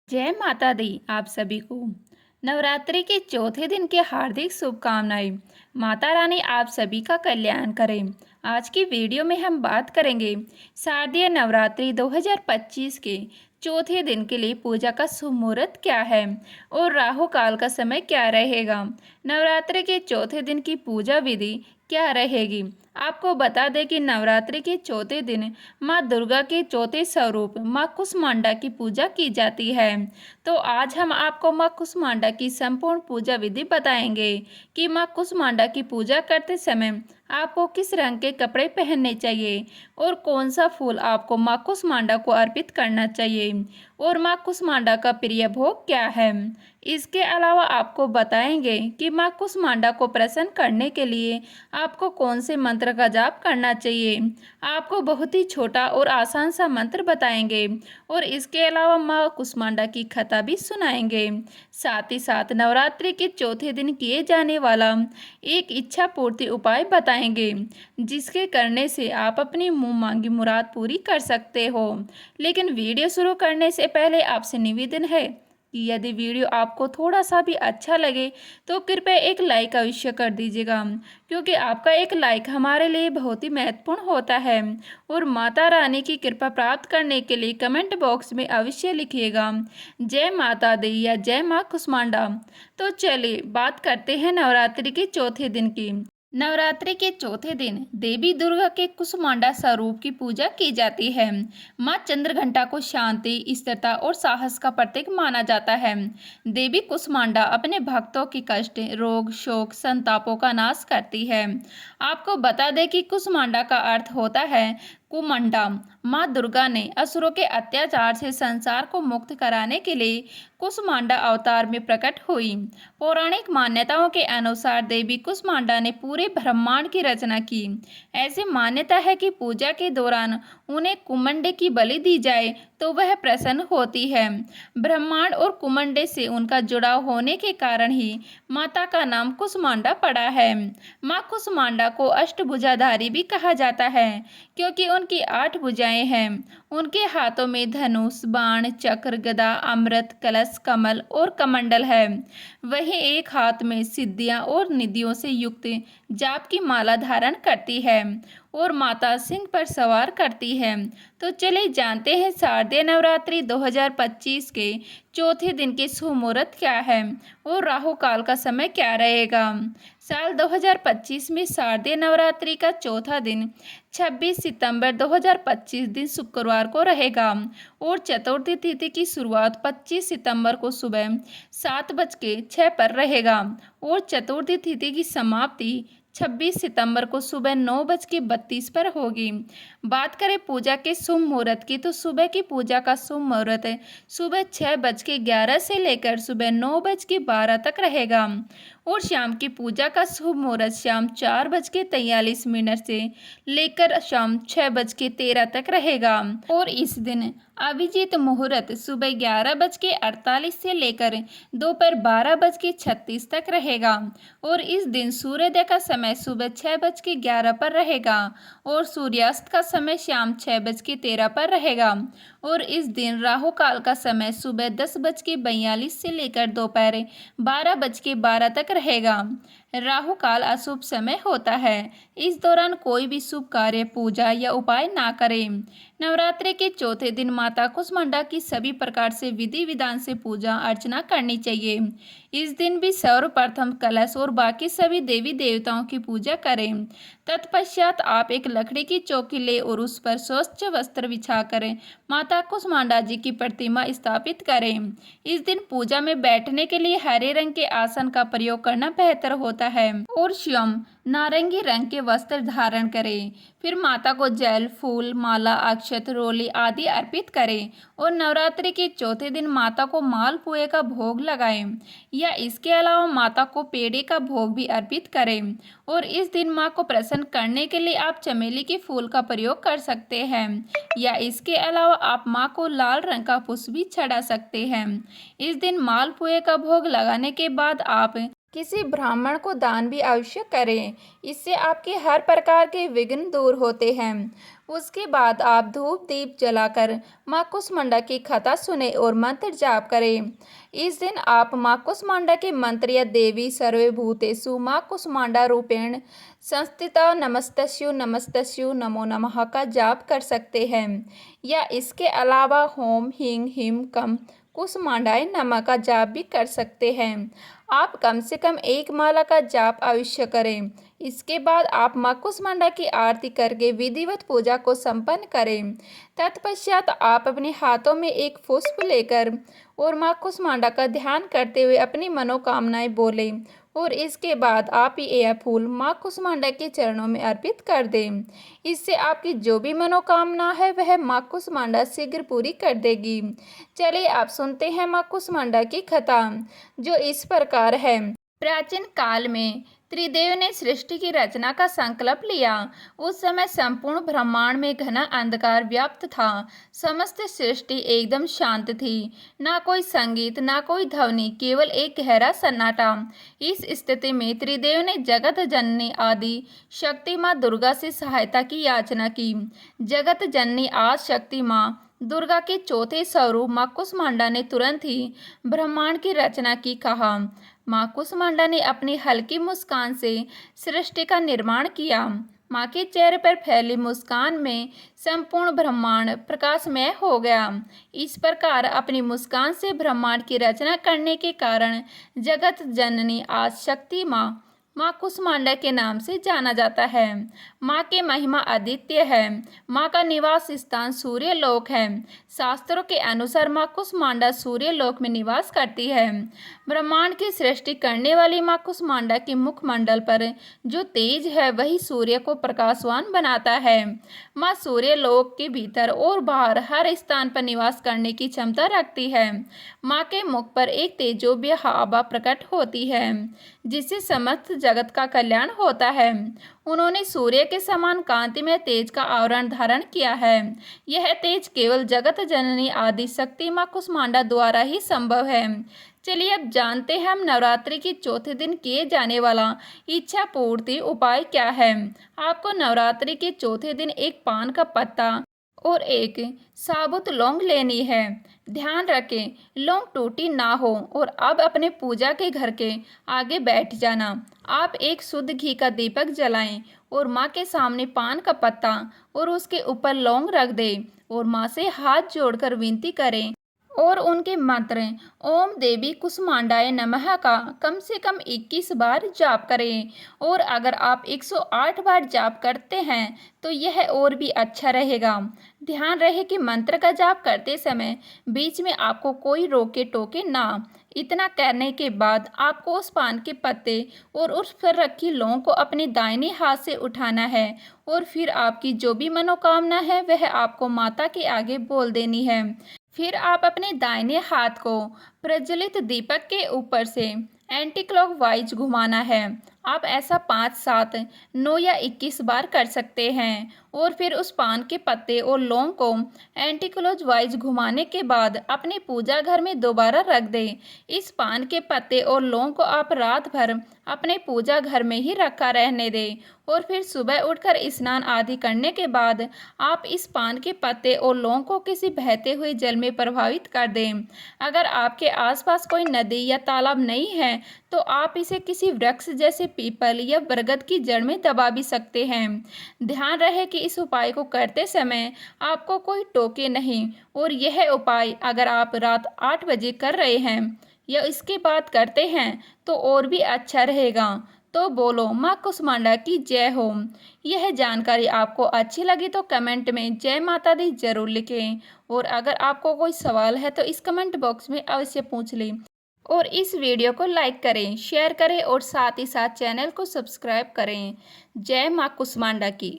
जय माता दी आप सभी को। नवरात्रि के चौथे दिन की हार्दिक शुभकामनाएं। माता रानी आप सभी का कल्याण करें। आज की वीडियो में हम बात करेंगे शारदीय नवरात्रि 2025 के चौथे दिन के लिए पूजा का शुभ मुहूर्त क्या है और राहु काल का समय क्या रहेगा। नवरात्रि के चौथे दिन की पूजा विधि क्या रहेगी। आपको बता दें कि नवरात्रि के चौथे दिन माँ दुर्गा के चौथे स्वरूप माँ कुष्मांडा की पूजा की जाती है। तो आज हम आपको माँ कुष्मांडा की संपूर्ण पूजा विधि बताएंगे कि माँ कुष्मांडा की पूजा करते समय आपको किस रंग के कपड़े पहनने चाहिए और कौन सा फूल आपको माँ कुष्मांडा को अर्पित करना चाहिए और माँ कुष्मांडा का प्रिय भोग क्या है। इसके अलावा आपको बताएंगे कि माँ कुष्मांडा को प्रसन्न करने के लिए आपको कौन से मंत्र का जाप करना चाहिए। आपको बहुत ही छोटा और आसान सा मंत्र बताएंगे और इसके अलावा माँ कुष्मांडा की कथा भी सुनाएंगे। साथ ही साथ नवरात्रि के चौथे दिन किए जाने वाला एक इच्छा पूर्ति उपाय बताएंगे जिसके करने से आप अपनी मुंह मांगी मुराद पूरी कर सकते हो। लेकिन वीडियो शुरू करने से पहले आपसे निवेदन है कि यदि वीडियो आपको थोड़ा सा भी अच्छा लगे तो कृपया एक लाइक अवश्य कर दीजिएगा, क्योंकि आपका एक लाइक हमारे लिए बहुत ही महत्वपूर्ण होता है। और माता रानी की कृपा प्राप्त करने के लिए कमेंट बॉक्स में अवश्य लिखिएगा जय माता दी या जय माँ कुष्मांडा। तो चलिए बात करते हैं नवरात्रि के चौथे दिन की। नवरात्रि के चौथे दिन देवी दुर्गा के कुष्मांडा स्वरूप की पूजा की जाती है। माँ चंद्रघंटा को शांति, स्थिरता और साहस का प्रतीक माना जाता है। देवी कुष्मांडा अपने भक्तों की कष्ट, रोग, शोक, संतापों का नाश करती है। आपको बता दें कि कुष्मांडा का अर्थ होता है कुमंडा। माँ दुर्गा ने असुरों के अत्याचार से संसार को मुक्त कराने के लिए कुष्मांडा अवतार में प्रकट हुई। पौराणिक मान्यताओं के अनुसार देवी कुष्मांडा ने पूरे ब्रह्मांड की रचना की। ऐसी मान्यता है कि पूजा के दौरान उन्हें कुमंडे की बलि दी जाए तो वह प्रसन्न होती है। ब्रह्मांड और कुमंडे से उनका जुड़ाव होने के कारण ही माता का नाम कुष्मांडा पड़ा है। माँ कुष्मांडा को अष्टभुजाधारी भी कहा जाता है क्योंकि उनकी 8 भुजाएं हैं। उनके हाथों में धनुष, बाण, चक्र, गदा, अमृत कलश, कमल और कमंडल है। वही एक हाथ में सिद्धियां और निधियों से युक्त जाप की माला धारण करती है और माता सिंह पर सवार करती है। तो चलिए जानते हैं शारदीय नवरात्रि 2025 के चौथे दिन के शुभ मुहूर्त क्या है और राहु काल का समय क्या रहेगा। साल 2025 में शारदीय नवरात्रि का चौथा दिन 26 सितंबर 2025 दिन शुक्रवार को रहेगा और चतुर्थी तिथि की शुरुआत 25 सितंबर को सुबह 7:06 पर रहेगा और चतुर्थी तिथि की समाप्ति 26 सितंबर को सुबह 9:32 पर होगी। बात करें पूजा के शुभ मुहूर्त की तो सुबह की पूजा का शुभ मुहूर्त सुबह 6:11 से लेकर सुबह 9:12 तक रहेगा और शाम की पूजा का शुभ मुहूर्त शाम 4:43 से लेकर शाम 6:13 तक रहेगा और इस दिन अभिजीत मुहूर्त सुबह 11:48 से लेकर दोपहर 12:36 तक रहेगा और इस दिन सूर्योदय का समय सुबह 6:11 पर रहेगा और सूर्यास्त का समय शाम 6:13 पर रहेगा और इस दिन राहु काल का समय सुबह 10:42 से लेकर दोपहर 12:12 तक रहेगा। राहु काल अशुभ समय होता है। इस दौरान कोई भी शुभ कार्य, पूजा या उपाय ना करें। नवरात्रि के चौथे दिन माता कुष्मांडा की सभी प्रकार से विधि विधान से पूजा अर्चना करनी चाहिए। इस दिन भी सर्वप्रथम कलश और बाकी सभी देवी देवताओं की पूजा करें। तत्पश्चात आप एक लकड़ी की चौकी ले और उस पर स्वच्छ वस्त्र बिछा कर माता कुष्मांडा जी की प्रतिमा स्थापित करें। इस दिन पूजा में बैठने के लिए हरे रंग के आसन का प्रयोग करना बेहतर होता है और स्वयं नारंगी रंग के वस्त्र धारण करें। फिर माता को जल, फूल, माला, अक्षत, रोली आदि अर्पित करें और नवरात्रि के चौथे दिन माता को मालपुए का भोग लगाएं या इसके अलावा माता को पेड़े का भोग भी अर्पित करें और इस दिन माँ को प्रसन्न करने के लिए आप चमेली के फूल का प्रयोग कर सकते हैं या इसके अलावा आप माँ को लाल रंग का पुष्प भी चढ़ा सकते हैं। इस दिन मालपुए का भोग लगाने के बाद आप किसी ब्राह्मण को दान भी अवश्य करें। इससे आपके हर प्रकार के विघ्न दूर होते हैं। उसके बाद आप धूप दीप जलाकर माँ कुष्मांडा की कथा सुने और मंत्र जाप करें। इस दिन आप माँ कुष्मांडा के मंत्र या देवी सर्वभूतेषु माँ कुष्मांडा रूपेण संस्थिता नमस्तस्यु नमस्तस्यु नमो नमः का जाप कर सकते हैं, या इसके अलावा होम ह्रीं ह्रीं कम कुष्मांडाय नमः का जाप भी कर सकते हैं। आप कम से कम एक माला का जाप अवश्य करें। इसके बाद आप माँ कुष्मांडा की आरती करके विधिवत पूजा को संपन्न करें। तत्पश्चात आप अपने हाथों में एक पुष्प लेकर और माँ कुष्मांडा का ध्यान करते हुए अपनी मनोकामनाएं बोलें, और इसके बाद आप यह फूल माँ कुष्मांडा के चरणों में अर्पित कर दें। इससे आपकी जो भी मनोकामना है वह माँ कुष्मांडा शीघ्र पूरी कर देगी। चलिए आप सुनते हैं माँ कुष्मांडा की कथा, जो इस प्रकार है। प्राचीन काल में त्रिदेव ने सृष्टि की रचना का संकल्प लिया। उस समय संपूर्ण ब्रह्मांड में घना अंधकार व्याप्त था। समस्त सृष्टि एकदम शांत थी। ना कोई संगीत, ना कोई ध्वनि, केवल एक गहरा सन्नाटा। इस स्थिति में त्रिदेव ने जगत जननी आदि शक्ति माँ दुर्गा से सहायता की याचना की। जगत जननी आदि शक्ति माँ दुर्गा के चौथे स्वरूप माँ कुष्मांडा ने तुरंत ही ब्रह्मांड की रचना की। कहा, माँ कुष्मांडा ने अपनी हल्की मुस्कान से सृष्टि का निर्माण किया। माँ के चेहरे पर फैली मुस्कान में संपूर्ण ब्रह्मांड प्रकाशमय हो गया। इस प्रकार अपनी मुस्कान से ब्रह्मांड की रचना करने के कारण जगत जननी आदि शक्ति माँ कुष्मांडा के नाम से जाना जाता है। माँ की महिमा अद्वितीय है। माँ का निवास स्थान सूर्य लोक है। शास्त्रों के अनुसार माँ कुष्मांडा सूर्य लोक में निवास करती है। ब्रह्मांड की सृष्टि करने वाली माँ कुष्मांडा के मुखमंडल पर जो तेज है वही सूर्य को प्रकाशवान बनाता है। माँ सूर्य लोक के भीतर और बाहर हर स्थान पर निवास करने की क्षमता रखती है। माँ के मुख पर एक तेजोमय आभा प्रकट होती है, जिससे समस्त जगत का कल्याण होता है। उन्होंने सूर्य के समान कांतिमय तेज का आवरण धारण किया है। यह तेज केवल जगत जननी आदि शक्ति माँ कुष्मांडा द्वारा ही संभव है। चलिए अब जानते हैं हम नवरात्रि के चौथे दिन किए जाने वाला इच्छा पूर्ति उपाय क्या है। आपको नवरात्रि के चौथे दिन एक पान का पत्ता और एक साबुत लौंग लेनी है। ध्यान रखें लौंग टूटी ना हो। और अब अपने पूजा के घर के आगे बैठ जाना। आप एक शुद्ध घी का दीपक जलाएं और माँ के सामने पान का पत्ता और उसके ऊपर लौंग रख दें और माँ से हाथ जोड़कर विनती करें और उनके मंत्र ओम देवी कुष्मांडाय नमः का कम से कम 21 बार जाप करें। और अगर आप 108 बार जाप करते हैं तो यह और भी अच्छा रहेगा। ध्यान रहे कि मंत्र का जाप करते समय बीच में आपको कोई रोके टोके ना। इतना करने के बाद आपको उस पान के पत्ते और उस पर रखी लौंग को अपने दाहिने हाथ से उठाना है और फिर आपकी जो भी मनोकामना है वह आपको माता के आगे बोल देनी है। फिर आप अपने दाहिने हाथ को प्रज्वलित दीपक के ऊपर से एंटी क्लॉकवाइज घुमाना है। आप ऐसा 5, 7, 9 या 21 बार कर सकते हैं। और फिर उस पान के पत्ते और लौंग को एंटी क्लॉकवाइज घुमाने के बाद अपने पूजा घर में दोबारा रख दें। इस पान के पत्ते और लौंग को आप रात भर अपने पूजा घर में ही रखा रहने दें और फिर सुबह उठकर स्नान आदि करने के बाद आप इस पान के पत्ते और लौंग को किसी बहते हुए जल में प्रभावित कर दें। अगर आपके आसपास कोई नदी या तालाब नहीं है तो आप इसे किसी वृक्ष जैसे पीपल या बरगद की जड़ में दबा भी सकते हैं। ध्यान रहे कि इस उपाय को करते समय आपको कोई टोके नहीं। और यह उपाय अगर आप रात 8 बजे कर रहे हैं या इसके बाद करते हैं तो और भी अच्छा रहेगा। तो बोलो माँ कुष्मांडा की जय हो। यह जानकारी आपको अच्छी लगी तो कमेंट में जय माता दी जरूर लिखें। और अगर आपको कोई सवाल है तो इस कमेंट बॉक्स में अवश्य पूछ लें। और इस वीडियो को लाइक करें, शेयर करें और साथ ही साथ चैनल को सब्सक्राइब करें। जय माँ कुष्मांडा की।